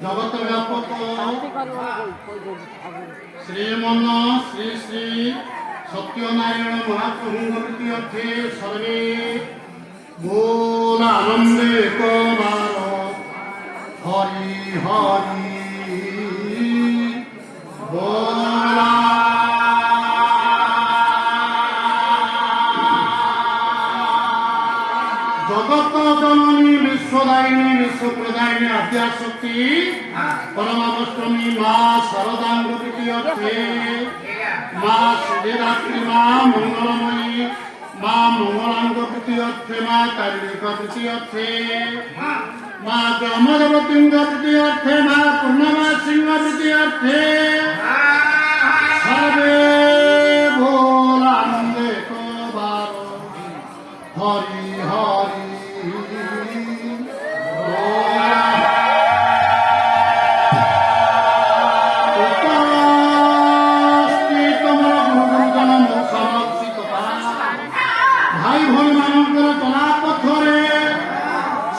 জগত ব্যাপক শ্রীমন শ্রী শ্রী সত্যনারায়ণ মহাপ্রভুঙ্গ প্রীতি অর্থে সর্বে बोल आनंदे कुमार हरि हरि बोला जगत जननी विश्वदायिनी विश्वप्रदायिनी आद्याशक्ति परमाष्टमी माँ शारदांग प्रीति अर्थे माँ सिद्धिदात्री माँ मंगलमयी माँ मंगलांग प्रीति अर्थे माँ कालिका प्रीति अर्थे माँ ग्रामदेवती प्रीति अर्थे माँ पूर्णमा सिंह प्रीति अर्थे सर्वे बोल आनंदे को बारो हरि हरि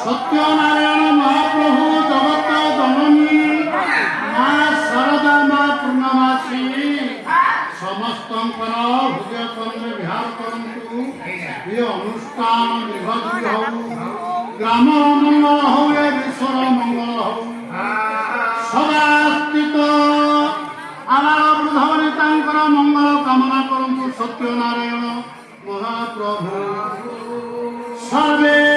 सत्यनारायण महाप्रभु जगत जननी माँ शारदा माँ पूर्णमासी समस्त हृदय कर्मे विहार करंतु ये अनुष्ठान निर्भर हो ग्राम मंगल हो विश्वर मंगल हो सदा स्थित आमार वृद्धवनिता मंगल कामना करंतु सत्यनारायण महाप्रभु सर्वे